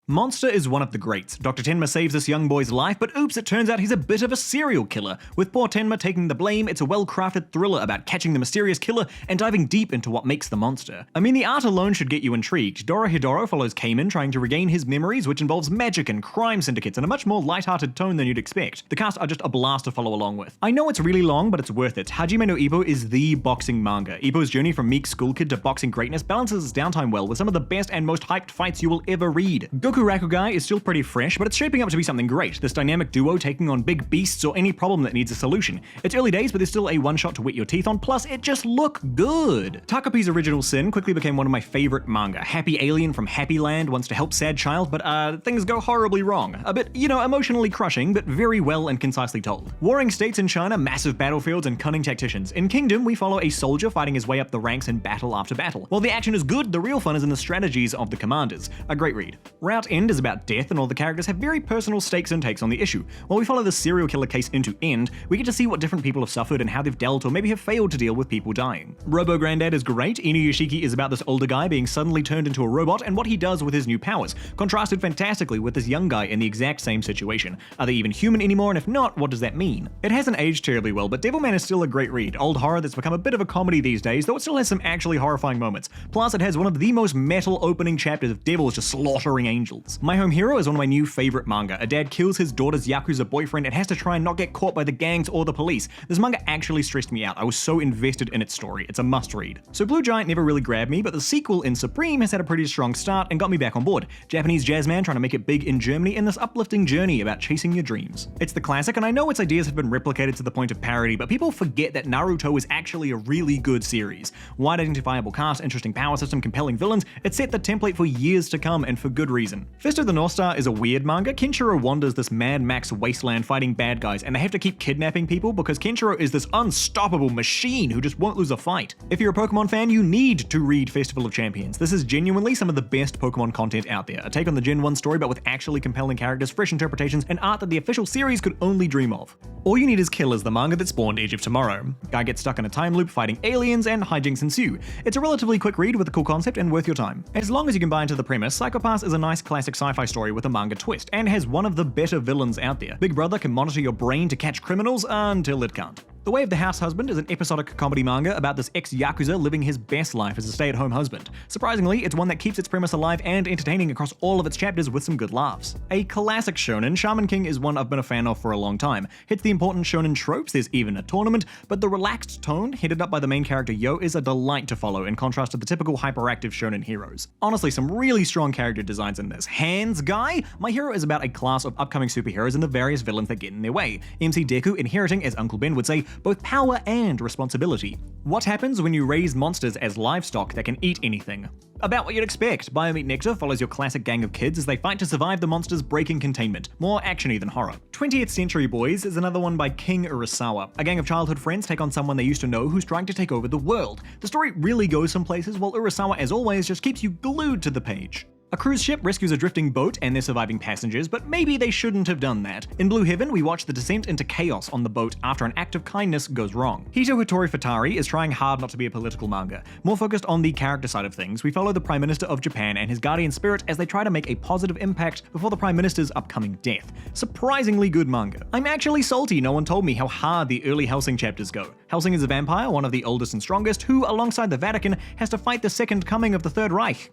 Monster is one of the greats. Dr. Tenma saves this young boy's life, but oops, it turns out he's a bit of a serial killer. With poor Tenma taking the blame, it's a well-crafted thriller about catching the mysterious killer and diving deep into what makes the monster. I mean, the art alone should get you intrigued. Dorohedoro follows Cayman trying to regain his memories, which involves magic and crime syndicates in a much more light-hearted tone than you'd expect. The cast are just a blast to follow along with. I know it's really long, but it's worth it. Hajime no Ippo is the boxing manga. Ippo's journey from meek school kid to boxing greatness balances his downtime well with some of the best and most hyped fights you will ever read. Gokurakugai is still pretty fresh, but it's shaping up to be something great. This dynamic duo taking on big beasts or any problem that needs a solution. It's early days, but there's still a one-shot to wet your teeth on, plus it just look good. Takopi's Original Sin quickly became one of my favorite manga. Happy alien from Happy Land wants to help sad child, but things go horribly wrong. A bit, emotionally crushing, but very well and concisely told. Warring states in China, massive battlefields, and cunning tacticians. In Kingdom, we follow a soldier fighting his way up the ranks in battle after battle. While the action is good, the real fun is in the strategies of the commanders. A great read. Route End is about death, and all the characters have very personal stakes and takes on the issue. While we follow the serial killer case into End, we get to see what different people have suffered and how they've dealt or maybe have failed to deal with people dying. Robo Granddad is great. Inuyashiki is about this older guy being suddenly turned into a robot and what he does with his new powers, contrasted fantastically with this young guy in the exact same situation. Are they even human anymore, and if not, what does that mean? It hasn't aged terribly well, but Devilman is still a great read. Old horror that's become a bit of a comedy these days, though it still has some actually horrifying moments. Plus, it has one of the most metal opening chapters of devils just slaughtering angels. My Home Hero is one of my new favorite manga. A dad kills his daughter's Yakuza boyfriend and has to try and not get caught by the gangs or the police. This manga actually stressed me out. I was so invested in its story. It's a must read. So Blue Giant never really grabbed me, but the sequel in Supreme has had a pretty strong start and got me back on board. Japanese jazz man trying to make it big in Germany in this uplifting journey about chasing your dreams. It's the classic, and I know its ideas have been replicated to the point of parody, but people forget that Naruto is actually a really good series. Wide identifiable cast, interesting power system, compelling villains, it set the template for years to come, and for good reason. Fist of the North Star is a weird manga. Kenshiro wanders this Mad Max wasteland fighting bad guys, and they have to keep kidnapping people because Kenshiro is this unstoppable machine who just won't lose a fight. If you're a Pokemon fan, you need to read Festival of Champions. This is genuinely some of the best Pokemon content out there. A take on the Gen 1 story, but with actually compelling characters, fresh interpretations, and art that the official series could only dream of. All You Need Is Kill is the manga that spawned Age of Tomorrow. Guy gets stuck in a time loop fighting aliens, and hijinks ensue. It's a relatively quick read with a cool concept and worth your time. As long as you can buy into the premise, Psycho-Pass is a nice classic sci-fi story with a manga twist, and has one of the better villains out there. Big Brother can monitor your brain to catch criminals until it can't. The Way of the Househusband is an episodic comedy manga about this ex-Yakuza living his best life as a stay-at-home husband. Surprisingly, it's one that keeps its premise alive and entertaining across all of its chapters with some good laughs. A classic shonen, Shaman King is one I've been a fan of for a long time. Hits the important shonen tropes, there's even a tournament, but the relaxed tone, headed up by the main character Yo, is a delight to follow in contrast to the typical hyperactive shonen heroes. Honestly, some really strong character designs in this. Hands Guy? My hero is about a class of upcoming superheroes and the various villains that get in their way. MC Deku inheriting, as Uncle Ben would say, both power and responsibility. What happens when you raise monsters as livestock that can eat anything? About what you'd expect. Biomeat Nectar follows your classic gang of kids as they fight to survive the monsters breaking containment. More actiony than horror. 20th Century Boys is another one by King Urasawa. A gang of childhood friends take on someone they used to know who's trying to take over the world. The story really goes some places, while Urasawa, as always, just keeps you glued to the page. A cruise ship rescues a drifting boat and their surviving passengers, but maybe they shouldn't have done that. In Blue Heaven, we watch the descent into chaos on the boat after an act of kindness goes wrong. Hito Hitori Futari is trying hard not to be a political manga. More focused on the character side of things, we follow the Prime Minister of Japan and his guardian spirit as they try to make a positive impact before the Prime Minister's upcoming death. Surprisingly good manga. I'm actually salty no one told me how hard the early Hellsing chapters go. Hellsing is a vampire, one of the oldest and strongest, who, alongside the Vatican, has to fight the second coming of the Third Reich.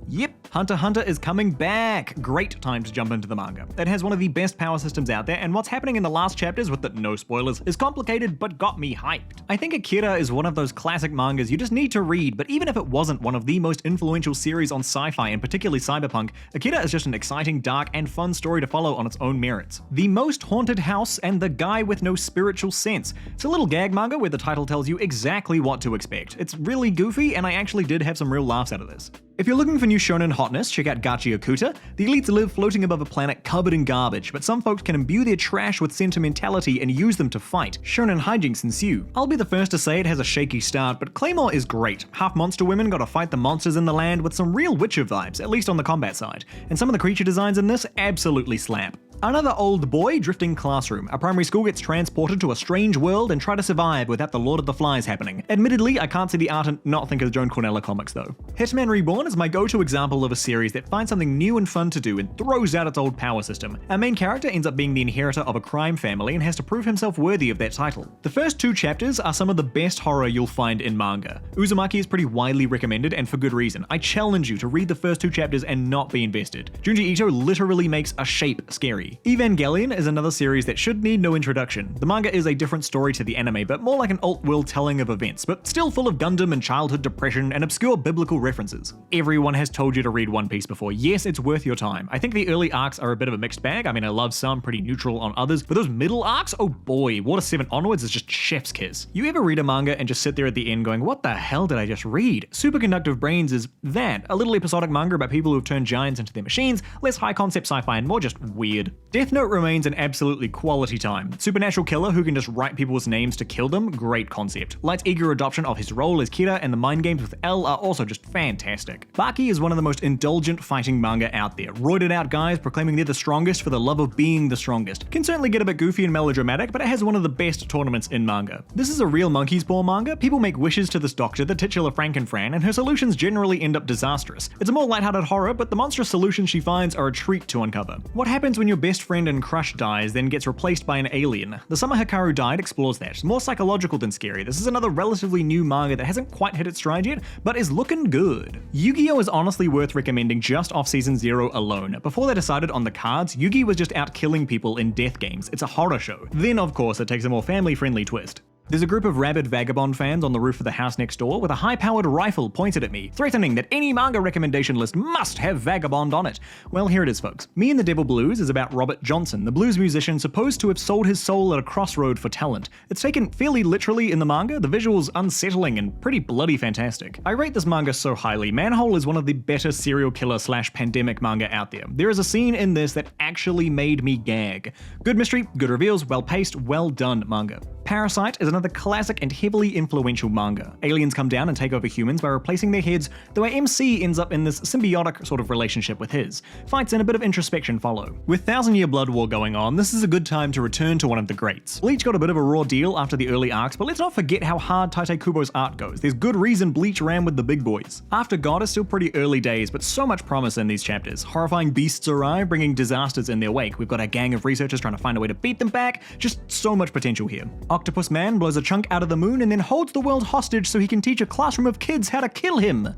Yep, Hunter x Hunter is coming back! Great time to jump into the manga. It has one of the best power systems out there, and what's happening in the last chapters, with the no spoilers, is complicated but got me hyped. I think Akira is one of those classic mangas you just need to read, but even if it wasn't one of the most influential series on sci-fi and particularly cyberpunk, Akira is just an exciting, dark, and fun story to follow on its own merits. The Most Haunted House and the Guy with No Spiritual Sense. It's a little gag manga where the title tells you exactly what to expect. It's really goofy, and I actually did have some real laughs out of this. If you're looking for new shonen hotness, check out Gachiakuta. The elites live floating above a planet covered in garbage, but some folks can imbue their trash with sentimentality and use them to fight. Shonen hijinks ensue. I'll be the first to say it has a shaky start, but Claymore is great. Half monster women gotta fight the monsters in the land with some real Witcher vibes, at least on the combat side. And some of the creature designs in this absolutely slap. Another old boy drifting classroom. A primary school gets transported to a strange world and try to survive without the Lord of the Flies happening. Admittedly, I can't see the art and not think of Joan Cornella comics though. Hitman Reborn is my go-to example of a series that finds something new and fun to do and throws out its old power system. Our main character ends up being the inheritor of a crime family and has to prove himself worthy of that title. The first 2 chapters are some of the best horror you'll find in manga. Uzumaki is pretty widely recommended and for good reason. I challenge you to read the first 2 chapters and not be invested. Junji Ito literally makes a shape scary. Evangelion is another series that should need no introduction. The manga is a different story to the anime, but more like an alt-world telling of events, but still full of Gundam and childhood depression and obscure biblical references. Everyone has told you to read One Piece before. Yes, it's worth your time. I think the early arcs are a bit of a mixed bag. I mean, I love some, pretty neutral on others, but those middle arcs, oh boy, Water 7 onwards is just chef's kiss. You ever read a manga and just sit there at the end going, what the hell did I just read? Superconductive Brains is that, a little episodic manga about people who have turned giants into their machines, less high concept sci-fi and more just weird. Death Note remains an absolutely quality time. Supernatural killer who can just write people's names to kill them, great concept. Light's eager adoption of his role as Kira and the mind games with L are also just fantastic. Baki is one of the most indulgent fighting manga out there. Roided out guys proclaiming they're the strongest for the love of being the strongest. Can certainly get a bit goofy and melodramatic, but it has one of the best tournaments in manga. This is a real monkey's paw manga. People make wishes to this doctor, the titular Franken Fran, and her solutions generally end up disastrous. It's a more lighthearted horror, but the monstrous solutions she finds are a treat to uncover. What happens when your best friend and crush dies, then gets replaced by an alien? The Summer Hikaru Died explores that. More psychological than scary. This is another relatively new manga that hasn't quite hit its stride yet, but is looking good. Yu-Gi-Oh! Is honestly worth recommending just off season 0 alone. Before they decided on the cards, Yugi was just out killing people in death games. It's a horror show. Then of course it takes a more family-friendly twist. There's a group of rabid Vagabond fans on the roof of the house next door with a high-powered rifle pointed at me, threatening that any manga recommendation list must have Vagabond on it. Well, here it is, folks. Me and the Devil Blues is about Robert Johnson, the blues musician supposed to have sold his soul at a crossroad for talent. It's taken fairly literally in the manga, the visuals unsettling and pretty bloody fantastic. I rate this manga so highly. Manhole is one of the better serial killer / pandemic manga out there. There is a scene in this that actually made me gag. Good mystery, good reveals, well-paced, well-done manga. Parasite is another classic and heavily influential manga. Aliens come down and take over humans by replacing their heads, though our MC ends up in this symbiotic sort of relationship with his. Fights and a bit of introspection follow. With 1,000 Year Blood War going on, this is a good time to return to one of the greats. Bleach got a bit of a raw deal after the early arcs, but let's not forget how hard Tite Kubo's art goes. There's good reason Bleach ran with the big boys. After God is still pretty early days, but so much promise in these chapters. Horrifying beasts arrive, bringing disasters in their wake. We've got a gang of researchers trying to find a way to beat them back. Just so much potential here. Octopus Man blows a chunk out of the moon and then holds the world hostage so he can teach a classroom of kids how to kill him.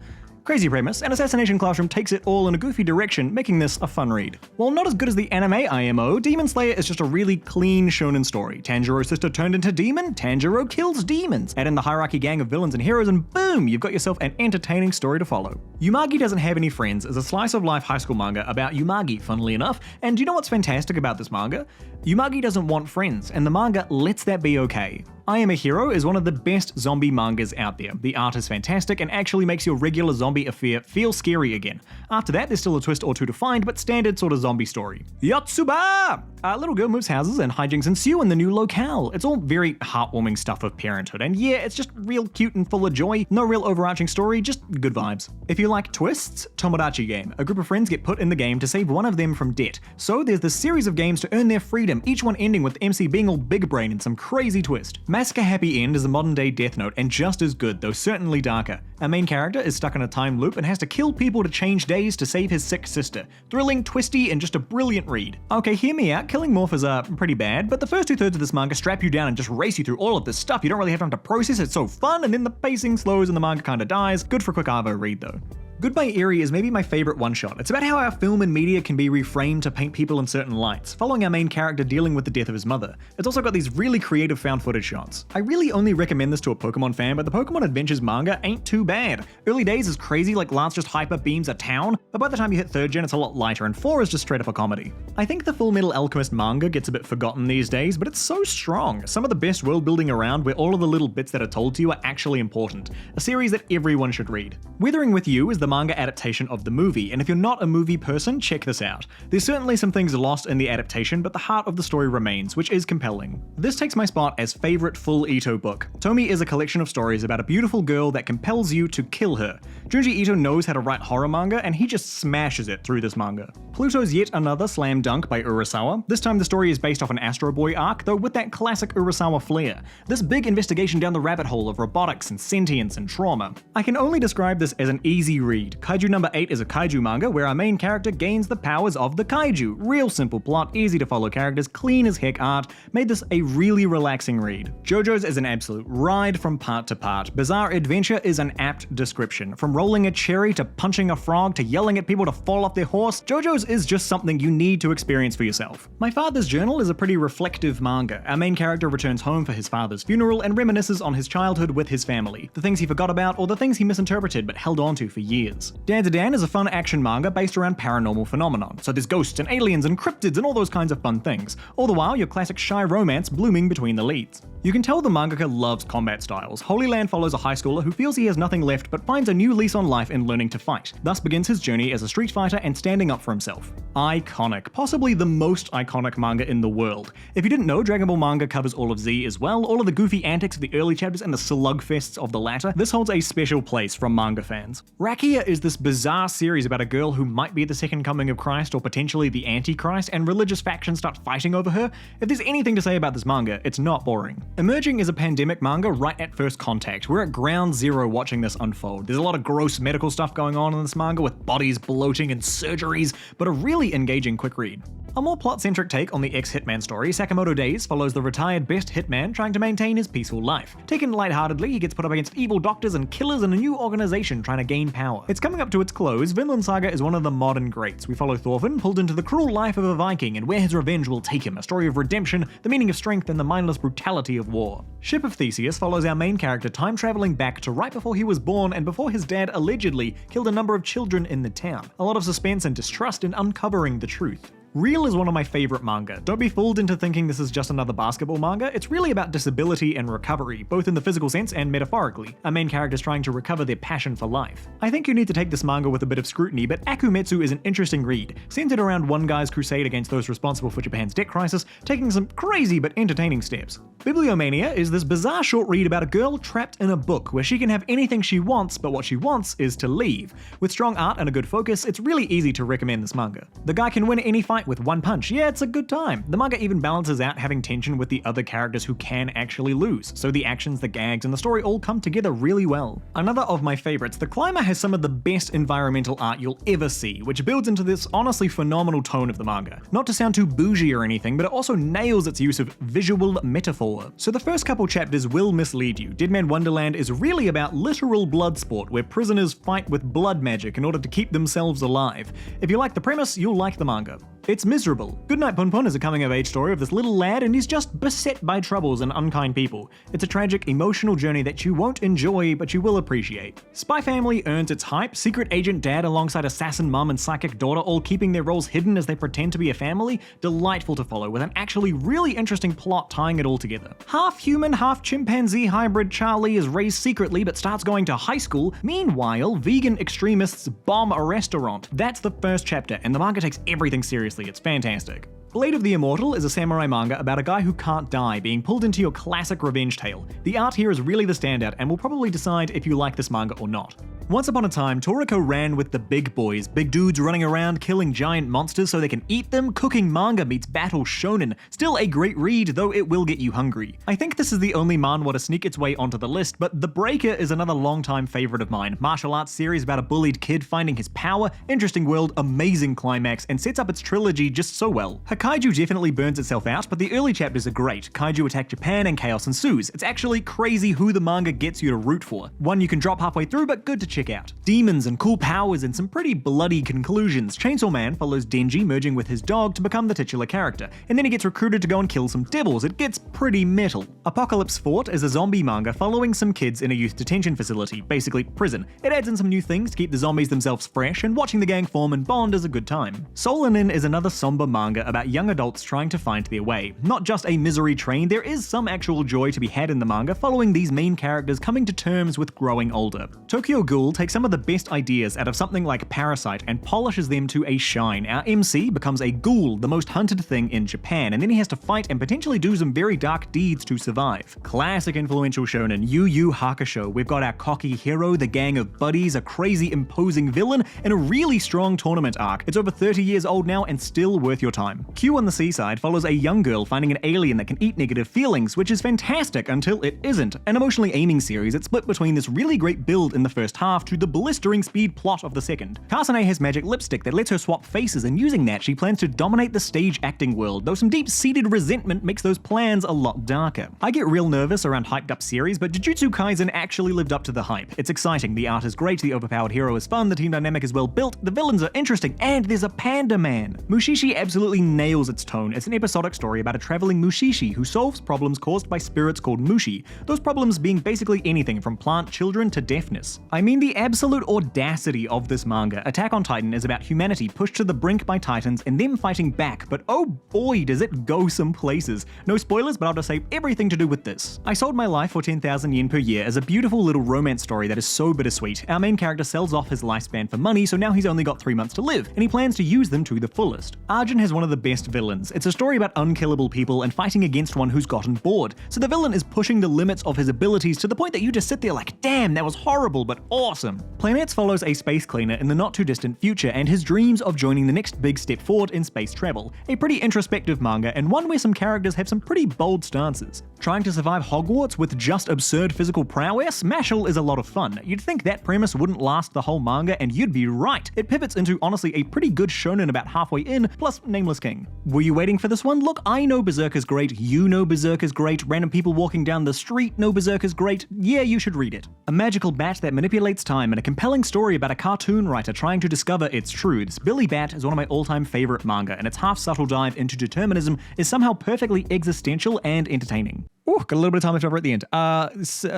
Crazy premise, and Assassination Classroom takes it all in a goofy direction, making this a fun read. While not as good as the anime IMO, Demon Slayer is just a really clean shonen story. Tanjiro's sister turned into demon, Tanjiro kills demons. Add in the hierarchy gang of villains and heroes and boom, you've got yourself an entertaining story to follow. Yumagi Doesn't Have Any Friends is a slice of life high school manga about Yumagi, funnily enough, and do you know what's fantastic about this manga? Yumagi doesn't want friends, and the manga lets that be okay. I Am a Hero is one of the best zombie mangas out there. The art is fantastic and actually makes your regular zombie affair feel scary again. After that, there's still a twist or two to find, but standard sort of zombie story. Yotsuba! A little girl moves houses and hijinks ensue in the new locale. It's all very heartwarming stuff of parenthood, and yeah, it's just real cute and full of joy. No real overarching story, just good vibes. If you like twists, Tomodachi Game. A group of friends get put in the game to save one of them from debt. So there's this series of games to earn their freedom, each one ending with the MC being all big brain and some crazy twist. Massacre Happy End is a modern day Death Note and just as good, though certainly darker. Our main character is stuck in a time loop and has to kill people to change days to save his sick sister. Thrilling, twisty, and just a brilliant read. Okay, hear me out, killing morphers are pretty bad, but the first 2/3 of this manga strap you down and just race you through all of this stuff. You don't really have time to process, it's so fun, and then the pacing slows and the manga kinda dies. Good for a quick Arvo read though. Goodbye Eerie is maybe my favorite one-shot. It's about how our film and media can be reframed to paint people in certain lights, following our main character dealing with the death of his mother. It's also got these really creative found footage shots. I really only recommend this to a Pokemon fan, but the Pokemon Adventures manga ain't too bad. Early days is crazy, like Lance just hyper beams a town, but by the time you hit 3rd gen it's a lot lighter, and 4 is just straight up a comedy. I think the Full Metal Alchemist manga gets a bit forgotten these days, but it's so strong. Some of the best world building around where all of the little bits that are told to you are actually important. A series that everyone should read. Weathering with You is the the manga adaptation of the movie, and if you're not a movie person, check this out. There's certainly some things lost in the adaptation, but the heart of the story remains, which is compelling. This takes my spot as favorite full Ito book. Tomi is a collection of stories about a beautiful girl that compels you to kill her. Junji Ito knows how to write horror manga, and he just smashes it through this manga. Pluto's yet another slam dunk by Urasawa. This time the story is based off an Astro Boy arc, though with that classic Urasawa flair. This big investigation down the rabbit hole of robotics and sentience and trauma. I can only describe this as an easy read. Kaiju number 8 is a kaiju manga where our main character gains the powers of the kaiju. Real simple plot, easy to follow characters, clean as heck art, made this a really relaxing read. JoJo's is an absolute ride from part to part. Bizarre Adventure is an apt description. From rolling a cherry to punching a frog to yelling at people to fall off their horse, JoJo's is just something you need to experience for yourself. My Father's Journal is a pretty reflective manga. Our main character returns home for his father's funeral and reminisces on his childhood with his family, the things he forgot about or the things he misinterpreted but held onto for years. Dandadan is a fun action manga based around paranormal phenomenon, so there's ghosts and aliens and cryptids and all those kinds of fun things, all the while your classic shy romance blooming between the leads. You can tell the mangaka loves combat styles. Holy Land follows a high schooler who feels he has nothing left but finds a new lease on life in learning to fight. Thus begins his journey as a street fighter and standing up for himself. Iconic. Possibly the most iconic manga in the world. If you didn't know, Dragon Ball manga covers all of Z as well, all of the goofy antics of the early chapters and the slugfests of the latter. This holds a special place from manga fans. Rakia is this bizarre series about a girl who might be the second coming of Christ or potentially the Antichrist, and religious factions start fighting over her. If there's anything to say about this manga, it's not boring. Emerging is a pandemic manga right at first contact. We're at ground zero watching this unfold. There's a lot of gross medical stuff going on in this manga with bodies bloating and surgeries, but a really engaging quick read. A more plot-centric take on the ex-hitman story, Sakamoto Days follows the retired best hitman trying to maintain his peaceful life. Taken lightheartedly, he gets put up against evil doctors and killers in a new organization trying to gain power. It's coming up to its close. Vinland Saga is one of the modern greats. We follow Thorfinn, pulled into the cruel life of a Viking and where his revenge will take him, a story of redemption, the meaning of strength, and the mindless brutality of war. Ship of Theseus follows our main character time-traveling back to right before he was born and before his dad allegedly killed a number of children in the town. A lot of suspense and distrust in uncovering the truth. Real is one of my favorite manga. Don't be fooled into thinking this is just another basketball manga. It's really about disability and recovery, both in the physical sense and metaphorically. Our main characters trying to recover their passion for life. I think you need to take this manga with a bit of scrutiny, but Akumetsu is an interesting read, centered around one guy's crusade against those responsible for Japan's debt crisis, taking some crazy but entertaining steps. Bibliomania is this bizarre short read about a girl trapped in a book where she can have anything she wants, but what she wants is to leave. With strong art and a good focus, it's really easy to recommend this manga. The guy can win any fight with one punch. Yeah, it's a good time. The manga even balances out having tension with the other characters who can actually lose, so the actions, the gags, and the story all come together really well. Another of my favorites, The Climber has some of the best environmental art you'll ever see, which builds into this honestly phenomenal tone of the manga. Not to sound too bougie or anything, but it also nails its use of visual metaphor. So the first couple chapters will mislead you. Deadman Wonderland is really about literal blood sport, where prisoners fight with blood magic in order to keep themselves alive. If you like the premise, you'll like the manga. It's miserable. Goodnight Punpun is a coming-of-age story of this little lad and he's just beset by troubles and unkind people. It's a tragic, emotional journey that you won't enjoy, but you will appreciate. Spy Family earns its hype, secret agent dad alongside assassin mum and psychic daughter all keeping their roles hidden as they pretend to be a family. Delightful to follow, with an actually really interesting plot tying it all together. Half human, half chimpanzee hybrid Charlie is raised secretly but starts going to high school. Meanwhile, vegan extremists bomb a restaurant. That's the first chapter, and the manga takes everything seriously. It's fantastic. Blade of the Immortal is a samurai manga about a guy who can't die being pulled into your classic revenge tale. The art here is really the standout and will probably decide if you like this manga or not. Once upon a time, Toriko ran with the big boys, big dudes running around killing giant monsters so they can eat them. Cooking manga meets battle shonen. Still a great read, though it will get you hungry. I think this is the only manhwa to sneak its way onto the list, but The Breaker is another longtime favorite of mine. Martial arts series about a bullied kid finding his power, interesting world, amazing climax, and sets up its trilogy just so well. Kaiju definitely burns itself out, but the early chapters are great. Kaiju attack Japan and chaos ensues. It's actually crazy who the manga gets you to root for. One you can drop halfway through, but good to check out. Demons and cool powers and some pretty bloody conclusions. Chainsaw Man follows Denji merging with his dog to become the titular character, and then he gets recruited to go and kill some devils. It gets pretty metal. Apocalypse Fort is a zombie manga following some kids in a youth detention facility, basically prison. It adds in some new things to keep the zombies themselves fresh, and watching the gang form and bond is a good time. Solanin is another somber manga about young adults trying to find their way. Not just a misery train, there is some actual joy to be had in the manga following these main characters coming to terms with growing older. Tokyo Ghoul Ghoul takes some of the best ideas out of something like Parasite and polishes them to a shine. Our MC becomes a ghoul, the most hunted thing in Japan, and then he has to fight and potentially do some very dark deeds to survive. Classic influential shonen, YuYu Hakusho. We've got our cocky hero, the gang of buddies, a crazy imposing villain, and a really strong tournament arc. It's over 30 years old now and still worth your time. Q on the Seaside follows a young girl finding an alien that can eat negative feelings, which is fantastic until it isn't. An emotionally aiming series, it's split between this really great build in the first half to the blistering speed plot of the second. Kasane has magic lipstick that lets her swap faces, and using that she plans to dominate the stage acting world, though some deep-seated resentment makes those plans a lot darker. I get real nervous around hyped up series, but Jujutsu Kaisen actually lived up to the hype. It's exciting, the art is great, the overpowered hero is fun, the team dynamic is well built, the villains are interesting, and there's a panda man. Mushishi absolutely nails its tone. It's an episodic story about a traveling Mushishi who solves problems caused by spirits called Mushi, those problems being basically anything from plant children to deafness. I mean, the absolute audacity of this manga. Attack on Titan is about humanity pushed to the brink by titans and them fighting back, but oh boy does it go some places. No spoilers, but I'll just say everything to do with this. I sold my life for 10,000 yen per year as a beautiful little romance story that is so bittersweet. Our main character sells off his lifespan for money, so now he's only got 3 months to live, and he plans to use them to the fullest. Arjun has one of the best villains. It's a story about unkillable people and fighting against one who's gotten bored. So the villain is pushing the limits of his abilities to the point that you just sit there like, damn, that was horrible, but awesome. Planets follows a space cleaner in the not too distant future and his dreams of joining the next big step forward in space travel. A pretty introspective manga, and one where some characters have some pretty bold stances. Trying to survive Hogwarts with just absurd physical prowess? Mashal is a lot of fun. You'd think that premise wouldn't last the whole manga, and you'd be right. It pivots into honestly a pretty good shonen about halfway in, plus Nameless King. Were you waiting for this one? Look, I know Berserk is great, you know Berserk is great, random people walking down the street know Berserk is great, yeah, you should read it. A magical bat that manipulates time and a compelling story about a cartoon writer trying to discover its truths. Billy Bat is one of my all-time favorite manga, and its half-subtle dive into determinism is somehow perfectly existential and entertaining. Ooh, got a little bit of time left over at the end.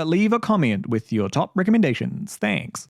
Leave a comment with your top recommendations. Thanks.